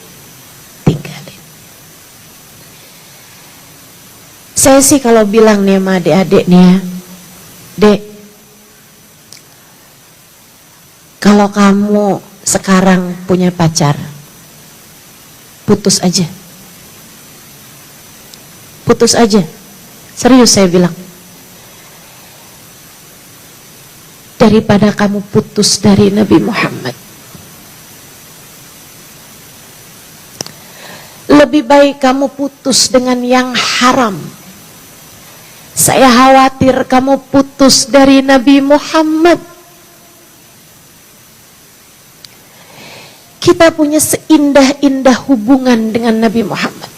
Saya sih kalau bilang nih sama adik-adik nih ya, Dek, kalau kamu sekarang punya pacar, putus aja. Putus aja. Serius saya bilang. Daripada kamu putus dari Nabi Muhammad. Lebih baik kamu putus dengan yang haram. Saya khawatir kamu putus dari Nabi Muhammad. Kita punya seindah-indah hubungan dengan Nabi Muhammad.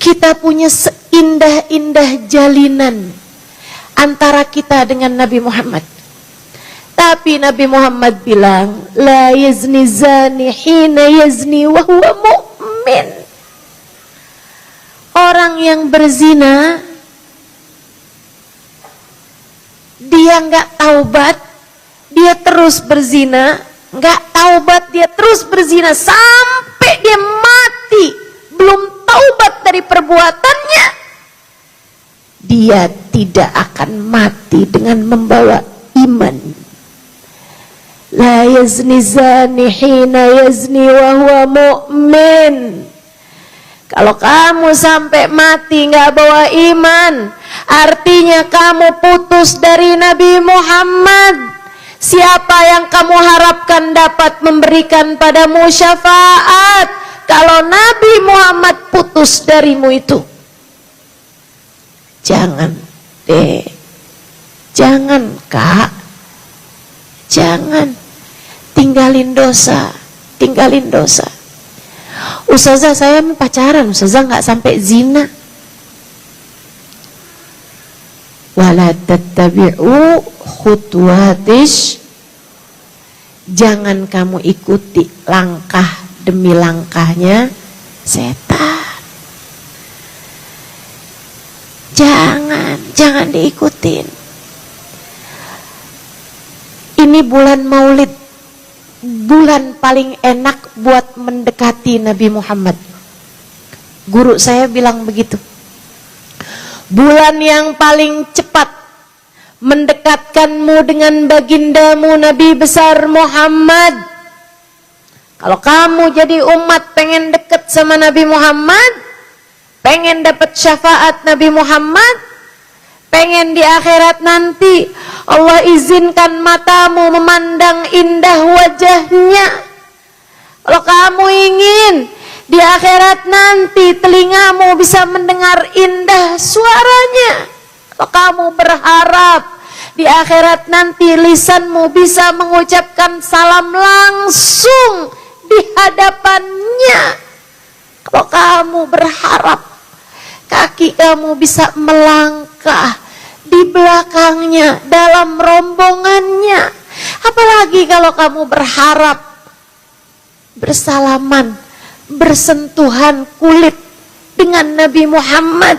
Kita punya seindah-indah jalinan antara kita dengan Nabi Muhammad. Tapi Nabi Muhammad bilang, la yazni zani hina yazni wa huwa mu'min. Orang yang berzina, dia nggak taubat, dia terus berzina, nggak taubat, dia terus berzina sampai dia mati, belum taubat dari perbuatannya, dia tidak akan mati dengan membawa iman. La yazni zani hina yazni wa huwa mu'min. Kalau kamu sampai mati nggak bawa iman, artinya kamu putus dari Nabi Muhammad. Siapa yang kamu harapkan dapat memberikan padamu syafaat kalau Nabi Muhammad putus darimu itu? Jangan, Dek. Jangan, Kak. Jangan. Tinggalin dosa. Tinggalin dosa. Ustazah, saya mau pacaran, Ustazah nggak sampai zina. Wala tattabi'u khutuwatish, jangan kamu ikuti langkah demi langkahnya setan. Jangan diikutin. Ini bulan Maulid, bulan paling enak buat mendekati Nabi Muhammad. Guru saya bilang begitu. Bulan yang paling cepat mendekatkanmu dengan bagindamu Nabi besar Muhammad. Kalau kamu jadi umat pengen dekat sama Nabi Muhammad, pengen dapat syafaat Nabi Muhammad, pengen di akhirat nanti Allah izinkan matamu memandang indah wajahnya. Kalau kamu ingin di akhirat nanti telingamu bisa mendengar indah suaranya. Kalau kamu berharap di akhirat nanti lisanmu bisa mengucapkan salam langsung di hadapannya. Kalau kamu berharap kaki kamu bisa melangkah di belakangnya dalam rombongannya. Apalagi kalau kamu berharap bersalaman, bersentuhan kulit dengan Nabi Muhammad.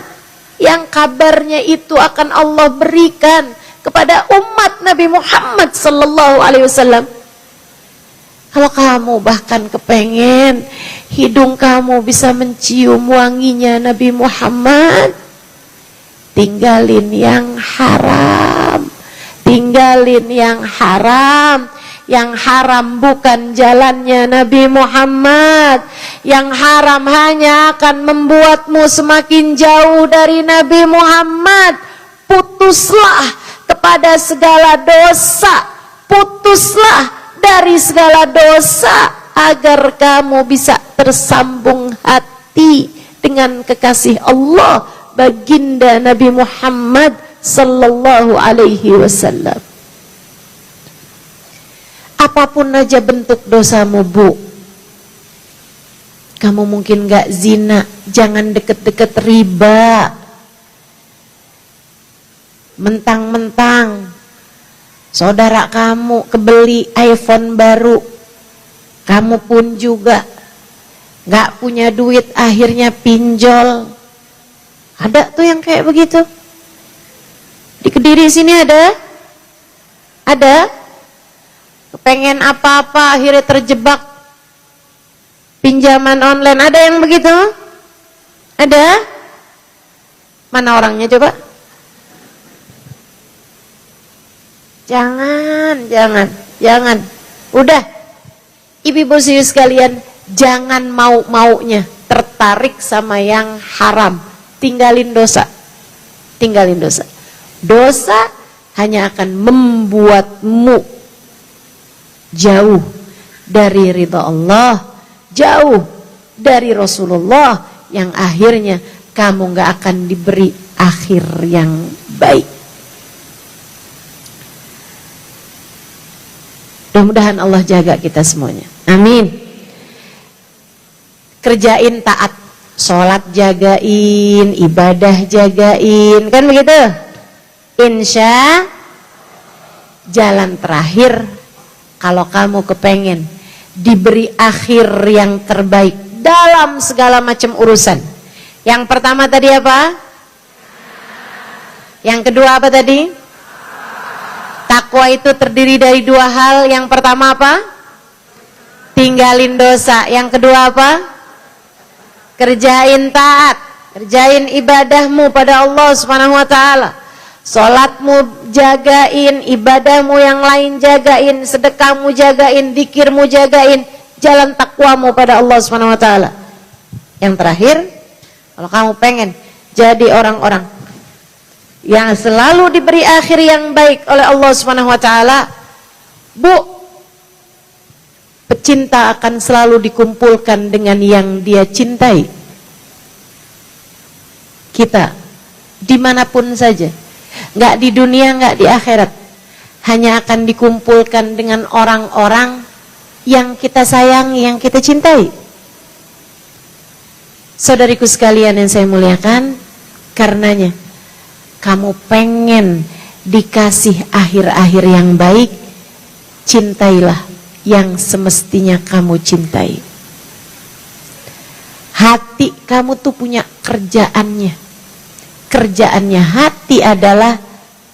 yang kabarnya itu akan Allah berikan kepada umat Nabi Muhammad sallallahu alaihi wasallam. Kalau kamu bahkan kepengen hidung kamu bisa mencium wanginya Nabi Muhammad, tinggalin yang haram. Tinggalin yang haram. Yang haram bukan jalannya Nabi Muhammad. Yang haram hanya akan membuatmu semakin jauh dari Nabi Muhammad. Putuslah kepada segala dosa. Putuslah dari segala dosa agar kamu bisa tersambung hati dengan kekasih Allah, baginda Nabi Muhammad sallallahu alaihi wasallam. Apapun aja bentuk dosamu, Bu. Kamu mungkin gak zina, jangan deket-deket riba. Mentang-mentang saudara kamu kebeli iPhone baru, kamu pun juga gak punya duit, akhirnya pinjol. Ada tuh yang kayak begitu. Di Kediri sini ada? Ada? Kepengen apa-apa akhirnya terjebak pinjaman online. Ada yang begitu? Ada? Mana orangnya coba? Jangan. Udah, ibu-ibu serius sekalian, jangan mau-maunya tertarik sama yang haram. Tinggalin dosa. Tinggalin dosa. Dosa hanya akan membuatmu jauh dari ridha Allah, jauh dari Rasulullah, yang akhirnya kamu gak akan diberi akhir yang baik. Mudah-mudahan Allah jaga kita semuanya. Amin. Kerjain taat, sholat jagain, ibadah jagain, kan begitu? Insya jalan terakhir kalau kamu kepengen diberi akhir yang terbaik dalam segala macam urusan. Yang pertama tadi apa? Yang kedua apa tadi? Takwa itu terdiri dari dua hal. Yang pertama apa? Tinggalin dosa. Yang kedua apa? Kerjain taat, kerjain ibadahmu pada Allah Subhanahu wa taala. Salatmu jagain, ibadahmu yang lain jagain, sedekahmu jagain, zikirmu jagain, jalan takwamu pada Allah Subhanahu wa taala. Yang terakhir, kalau kamu pengen jadi orang-orang yang selalu diberi akhir yang baik oleh Allah Subhanahu wa taala, Bu, pecinta akan selalu dikumpulkan dengan yang dia cintai. Kita dimanapun saja, nggak di dunia, nggak di akhirat, hanya akan dikumpulkan dengan orang-orang yang kita sayangi, yang kita cintai. Saudariku sekalian yang saya muliakan, karenanya kamu pengen dikasih akhir-akhir yang baik, cintailah yang semestinya kamu cintai. Hati kamu tuh punya kerjaannya. Kerjaannya hati adalah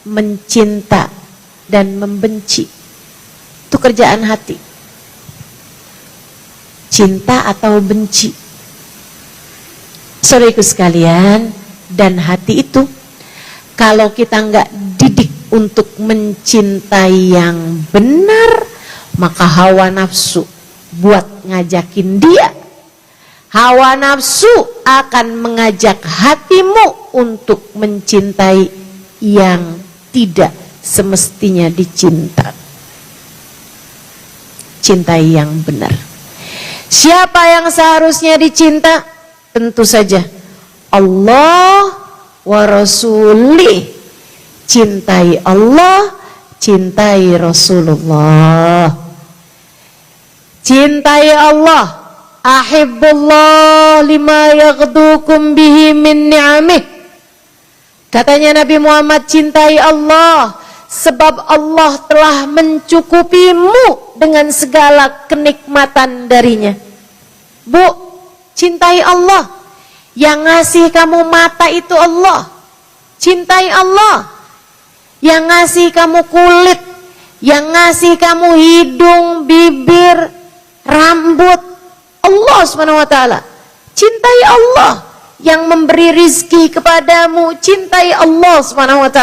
mencinta dan membenci. Itu kerjaan hati. Cinta atau benci. Saudaraku sekalian, dan hati itu kalau kita nggak didik untuk mencintai yang benar, maka hawa nafsu buat ngajakin dia. Hawa nafsu akan mengajak hatimu untuk mencintai yang tidak semestinya dicinta. Cintai yang benar. Siapa yang seharusnya dicinta? Tentu saja Allah wa Rasulih. Cintai Allah, cintai Rasulullah. Cintai Allah. Ahibbullah lima yaghdukum bihi min ni'amih. Katanya Nabi Muhammad, cintai Allah sebab Allah telah mencukupimu dengan segala kenikmatan darinya. Bu, cintai Allah. Yang ngasih kamu mata itu Allah. Cintai Allah yang ngasih kamu kulit, yang ngasih kamu hidung, bibir, rambut. Allah SWT. Cintai Allah yang memberi rizki kepadamu. Cintai Allah SWT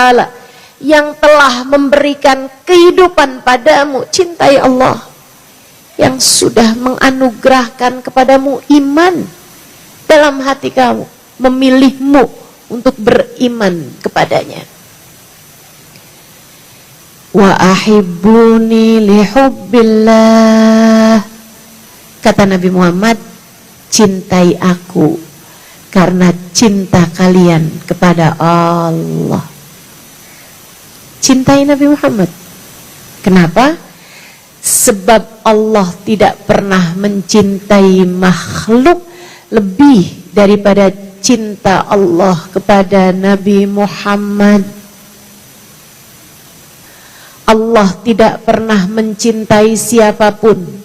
yang telah memberikan kehidupan padamu. Cintai Allah yang sudah menganugerahkan kepadamu iman dalam hati kamu, memilihmu untuk beriman kepadanya. Wa ahibbuni lihubbillah. Kata Nabi Muhammad, cintai aku karena cinta kalian kepada Allah. Cintai Nabi Muhammad. Kenapa? Sebab Allah tidak pernah mencintai makhluk lebih daripada cinta Allah kepada Nabi Muhammad. Allah tidak pernah mencintai siapapun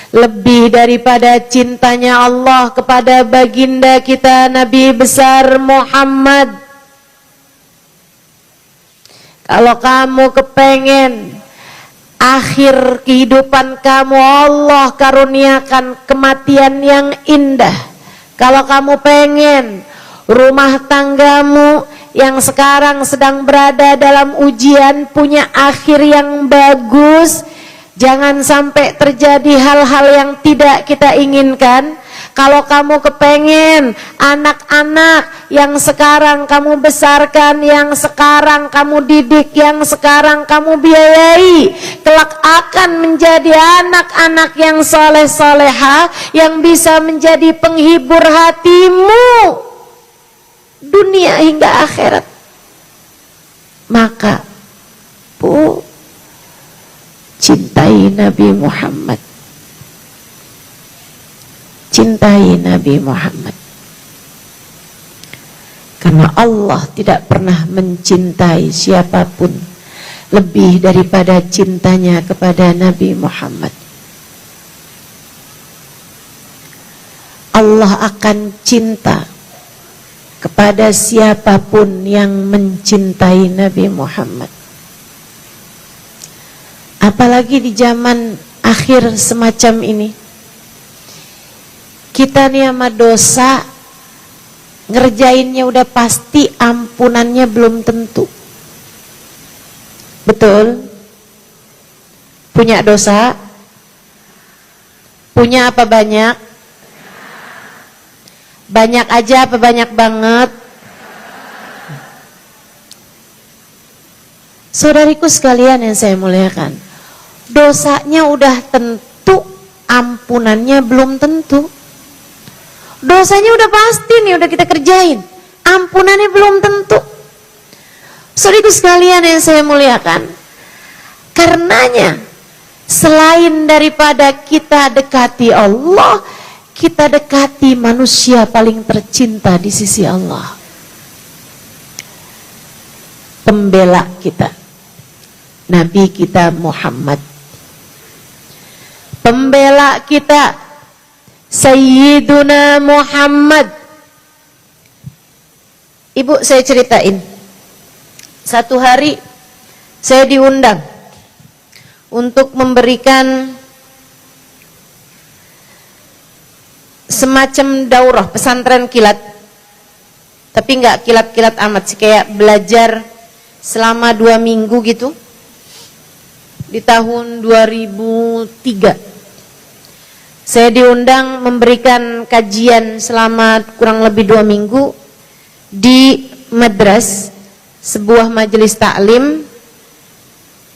lebih daripada cintanya Allah kepada baginda kita Nabi besar Muhammad. Kalau kamu kepengen akhir kehidupan kamu Allah karuniakan kematian yang indah, kalau kamu pengen rumah tanggamu yang sekarang sedang berada dalam ujian punya akhir yang bagus, jangan sampai terjadi hal-hal yang tidak kita inginkan. Kalau kamu kepengen anak-anak yang sekarang kamu besarkan, yang sekarang kamu didik, yang sekarang kamu biayai, kelak akan menjadi anak-anak yang soleh-soleha, yang bisa menjadi penghibur hatimu dunia hingga akhirat, maka cintai Nabi Muhammad. Cintai Nabi Muhammad. Karena Allah tidak pernah mencintai siapapun lebih daripada cintanya kepada Nabi Muhammad. Allah akan cinta kepada siapapun yang mencintai Nabi Muhammad. Apalagi di zaman akhir semacam ini, kita nih sama dosa ngerjainnya udah pasti, ampunannya belum tentu. Betul? Punya dosa? Punya apa banyak? Banyak aja apa banyak banget? Saudariku sekalian yang saya muliakan, dosanya udah tentu, ampunannya belum tentu. Dosanya udah pasti nih, udah kita kerjain, ampunannya belum tentu. Saudariku sekalian yang saya muliakan, karenanya selain daripada kita dekati Allah, kita dekati manusia paling tercinta di sisi Allah. Pembela kita, Nabi kita Muhammad. Pembela kita, Sayyiduna Muhammad. Ibu, saya ceritain. Satu hari saya diundang untuk memberikan semacam daurah pesantren kilat, tapi nggak kilat-kilat amat sih, kayak belajar selama 2 minggu gitu di tahun 2003. Saya diundang memberikan kajian selama kurang lebih 2 minggu di madras, sebuah majelis taklim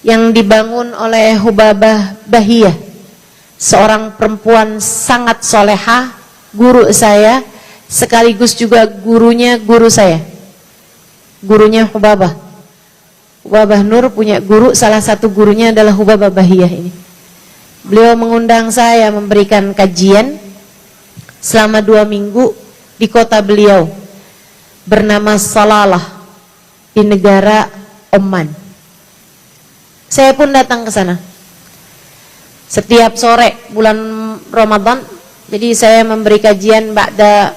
yang dibangun oleh Hubabah Bahiyah, seorang perempuan sangat solehah, guru saya, sekaligus juga gurunya guru saya, gurunya Hubabah. Hubabah Nur punya guru, salah satu gurunya adalah Hubabah Bahiyah ini. Beliau mengundang saya memberikan kajian selama 2 minggu di kota beliau, bernama Salalah, di negara Oman. Saya pun datang ke sana setiap sore bulan Ramadan. Jadi saya memberi kajian ba'da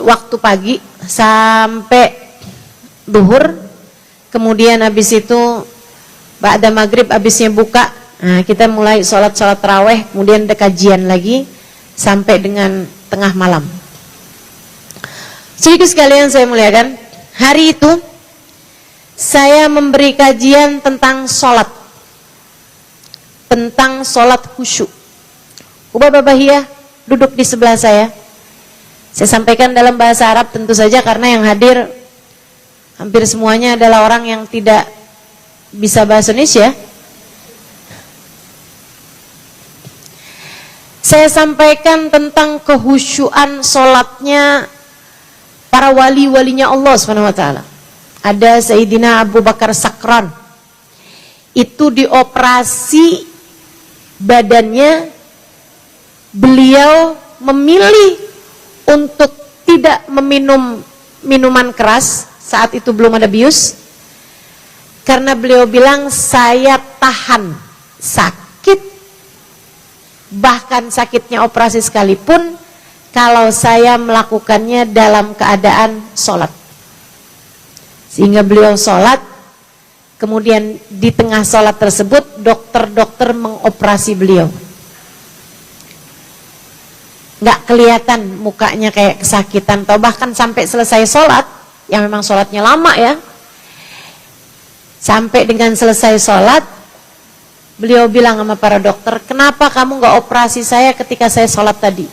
waktu pagi sampai duhur, kemudian habis itu ba'da maghrib habisnya buka, nah kita mulai sholat taraweh, kemudian ada kajian lagi sampai dengan tengah malam. Sedikit sekalian saya muliakan, hari itu saya memberi kajian tentang sholat khusyuk. Ubah babahiyah duduk di sebelah saya. Saya sampaikan dalam bahasa Arab tentu saja karena yang hadir hampir semuanya adalah orang yang tidak bisa bahasa Indonesia. Saya sampaikan tentang kehusyuan sholatnya para wali-walinya Allah SWT. Ada Sayyidina Abu Bakar Sakran. Itu dioperasi badannya, beliau memilih untuk tidak meminum minuman keras, saat itu belum ada bius, karena beliau bilang saya tahan sakit, bahkan sakitnya operasi sekalipun, kalau saya melakukannya dalam keadaan sholat. Sehingga beliau sholat, kemudian di tengah sholat tersebut dokter-dokter mengoperasi beliau. Nggak kelihatan mukanya kayak kesakitan, atau bahkan sampai selesai sholat, yang memang sholatnya lama ya, sampai dengan selesai sholat, beliau bilang sama para dokter, kenapa kamu nggak operasi saya ketika saya sholat tadi?